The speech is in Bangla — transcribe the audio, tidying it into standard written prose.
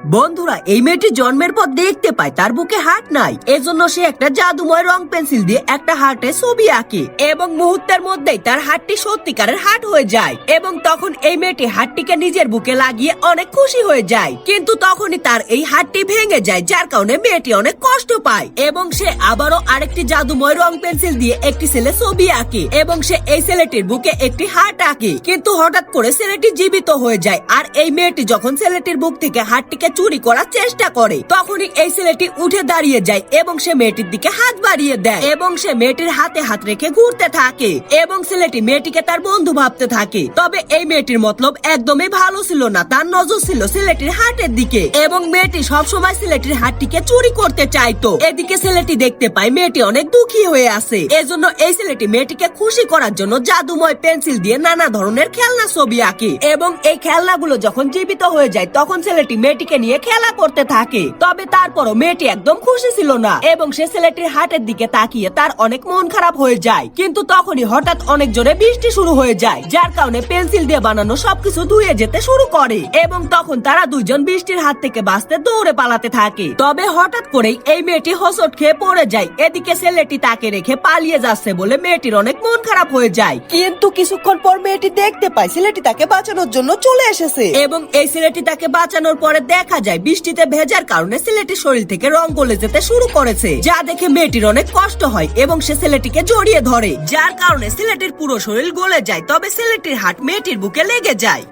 বন্ধুরা, এই মেয়েটি জন্মের পর দেখতে পায় তার বুকে হার্ট নাই। এজন্য সে একটা জাদুময় রং পেন্সিল দিয়ে একটা হার্টের ছবি আঁকে এবং মুহূর্তের মধ্যেই তার হার্টটি সত্যিকারের হার্ট হয়ে যায়। এবং তখন এই মেয়েটি হার্টটিকে নিজের বুকে লাগিয়ে অনেক খুশি হয়ে যায়। কিন্তু তখনই তার এই হার্টটি ভেঙে যায়, যার কারণে মেয়েটি অনেক কষ্ট পায় এবং সে আবারও আরেকটি জাদুময় রং পেন্সিল দিয়ে একটি ছেলে ছবি আঁকে এবং সে এই ছেলেটির বুকে একটি হার্ট আঁকে। কিন্তু হঠাৎ করে ছেলেটি জীবিত হয়ে যায়। আর এই মেয়েটি যখন ছেলেটির বুক থেকে হার্টটিকে চুরি করার চেষ্টা করে, তখনই এই ছেলেটি উঠে দাঁড়িয়ে যায় এবং সে মেয়েটির দিকে হাত বাড়িয়ে দেয় এবং সে মেয়েটির হাতে হাত রেখে ঘুরতে থাকে এবং ছেলেটি মেয়েটিকে তার বন্ধু ভাবতে থাকে। তবে এই মেয়েটির মতলব একদমই ভালো ছিল না, তার নজর ছিল ছেলেটির হাতের দিকে এবং মেয়েটি সবসময় ছেলেটির হাতটিকে চুরি করতে চাইতো। এদিকে ছেলেটি দেখতে পায় মেয়েটি অনেক দুঃখী হয়ে আছে। এজন্য এই ছেলেটি মেয়েটিকে খুশি করার জন্য জাদুময় পেন্সিল দিয়ে নানা ধরনের খেলনা ছবি আঁকে এবং এই খেলনাগুলো যখন জীবিত হয়ে যায় তখন ছেলেটি মেয়েটিকে নিয়ে খেলা করতে থাকে। তবে তারপরও মেয়েটি একদম খুশি ছিল না এবং সে ছেলেটির হাটের দিকে তাকিয়ে তার অনেক মন খারাপ হয়ে যায়। কিন্তু তখনই হঠাৎ অনেক জোরে বৃষ্টি শুরু হয়ে যায়, যার কারণে পেন্সিল দিয়ে বানানো সবকিছু ধুয়ে যেতে শুরু করে এবং তখন তারা দুইজন বৃষ্টির হাত থেকে বাঁচতে দৌড়ে পালাতে থাকে। তবে হঠাৎ করেই এই মেয়েটি হোঁচট খেয়ে পড়ে যায়। এদিকে ছেলেটি তাকে রেখে পালিয়ে যাচ্ছে বলে মেয়েটির অনেক মন খারাপ হয়ে যায়। কিন্তু কিছুক্ষণ পর মেয়েটি দেখতে পায় ছেলেটি তাকে বাঁচানোর জন্য চলে এসেছে এবং এই ছেলেটি তাকে বাঁচানোর পরে দেখা যায় বৃষ্টিতে ভেজার কারণে ছেলেটির শরীর থেকে রং গলে যেতে শুরু করেছে, যা দেখে মেয়েটির অনেক কষ্ট হয় এবং সে ছেলেটিকে জড়িয়ে ধরে, যার কারণে ছেলেটির পুরো শরীর গলে যায়। তবে ছেলেটির হাত মেয়েটির বুকে লেগে যায়।